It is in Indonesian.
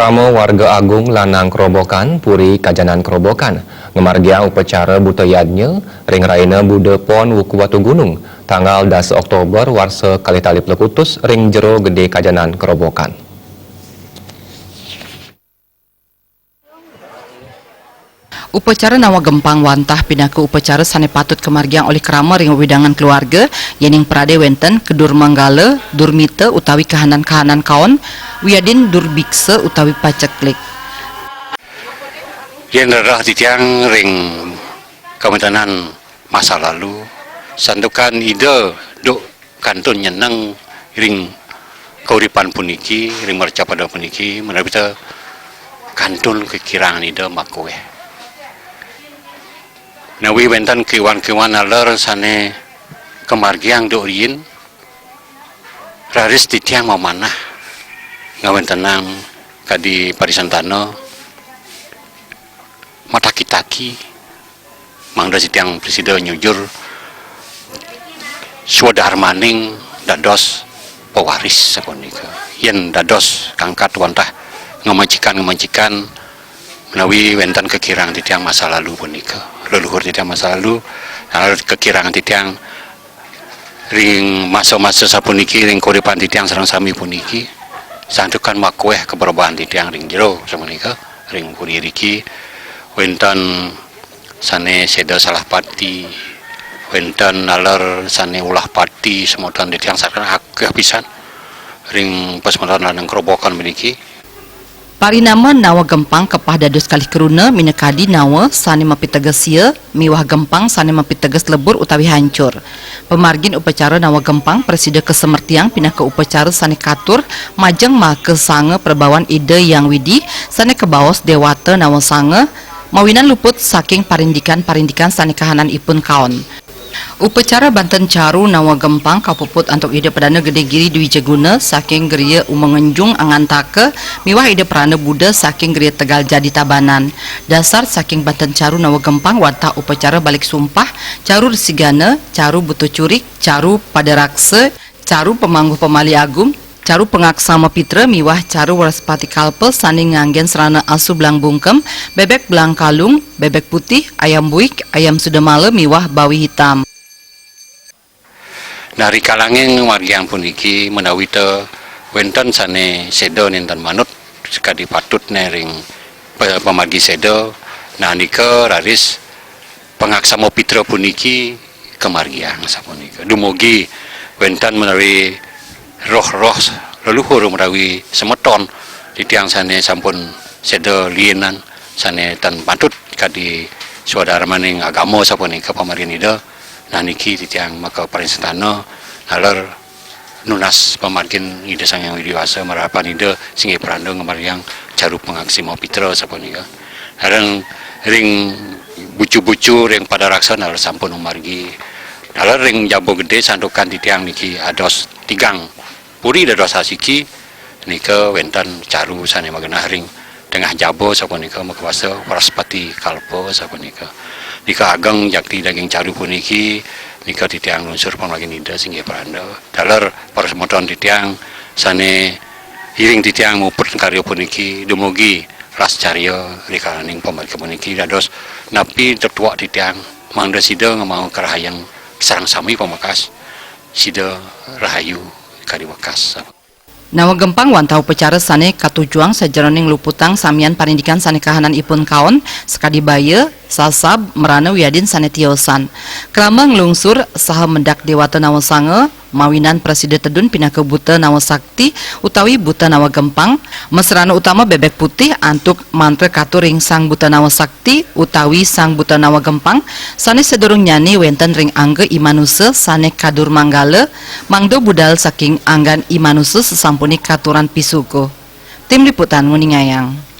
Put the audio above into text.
Krama warga Agung Lanang Kerobokan, Puri Kajanan Kerobokan, ngemargia upacara butayadnya, ring raina Buddha Pon Wuku Watu Gunung, tanggal 10 Oktober warsa kalitali pelekutus ring jero gede Kajanan Kerobokan. Upacara nawa gempang wantah pindah ke upacara sane patut kemargiang oleh krama ring widangan keluarga yening prade wenten kedur manggala durmite utawi kahanan-kahanan kaon wiadin durbikse utawi paceklik yen rah titiang ring kementanan masa lalu sandukan ide duk kantun nyeneng ring kauripan puniki ring marcapada puniki menabita kantun kekirangan ide makoe nawi wenten kiwan-kiwan aler sane kemargiang dorin raris titiang memanah ngawen tenang kadi parisantano mata kitaki mangda titiang presiden nyujur swadar maning dados pewaris sapunika yen dados kangkat wantah ngemancikan menawi wenten kekirang titiang masa lalu punika leluhur titiang masa lalu kekirangan titiang ring masa-masa sapuniki ring kuripan titiang sareng sami puniki santukan makueh keberobahan titiang ring jero sapunika ring kuririki wenten sane seda salah pati wenten naler sane ulah pati semodan titiang sareng akeh pisan ring pasmontan lanang kerobokan puniki. Parinama nawa gempang kepah dados kalih keruna minekadi nawa sane mapiteges sia miwah gempang sane mapiteges lebur utawi hancur. Pemargin upacara nawa gempang presida kesemertiang pindah ke upacara sane katur majeng make sange perbawan ide yang widi sane kebaos dewata nawa sange mawinan luput saking parindikan sane kahanan ipun kaon. Upacara Banten Caru nawa gempang kapuput antuk ide perdana gede giri Dwi Jaguna saking geria umengenjung angantake miwah ide perana Buddha saking geria Tegal Jadi Tabanan dasar saking Banten Caru nawa gempang wantah upacara balik sumpah Caru Resigana, Caru Buto Curik, Caru Padarakse, Caru Pemangguh Pemali Agung, Caru Pengaksama Pitra miwah Caru Waraspati Kalpe sani nganggen serana asu belang bungkem, bebek belang kalung, bebek putih, ayam buik, ayam sudamale miwah bawi hitam. Dari kalanging margiang puniki menawi te wenten sane sedo ninten manut sekadi patut nering pemargi sedo nah nika raris pengaksama pitra puniki kemargiang sapunika dumugi wenten menawi roh-roh leluhur menawi semeton titiang sane sampun sedo lienan sane tan patut kadi saudara maning agama sapunika pamargin ida nah niki titiang maka parisantana nalar nunas pamargin ida sang yang widiwasa marapan ida singgih peranda ngemargiang Caru Pengaksima Pitra sapunika hareng ring bucu-bucu ring Padaraksa nalar sampun umargi nalar ring Jabo Gede sandukan titiang niki ados tigang puri dados asiki nika wenten Caru sane magenah ring tengah Jabo sapunika makawasa Waraspati Kalpa sapunika nika ageng jakti daging Caru puniki nika titiang unsur pamargin ida singgih peranda dalar parasemoton titiang sane hiring titiang muput karya puniki dumugi ras carya rikalaning pamargin puniki dados napi tertua titiang mangda sida ngamau kerahayang sareng sami pamakas sida rahayu kadi wekas. Nawa gempang wantah upacara sane katujuang sajeroning luputang samian parindikan sane kahanan ipun kaon sekadi baya sasab merana wiadin sane tiosan krama nglungsur saha mendak dewata nawa sange mawinan presida tedun pindah ke buta nawa sakti utawi buta nawa gempang mesrana utama bebek putih antuk mantra katuring sang buta nawa sakti utawi sang buta nawa gempang sane sedurung nyani wenten ring angge imanuse sane kadur manggala mangdo budal saking anggan imanuse sesampuni katuran pisuko. Tim Liputan Nguningayang.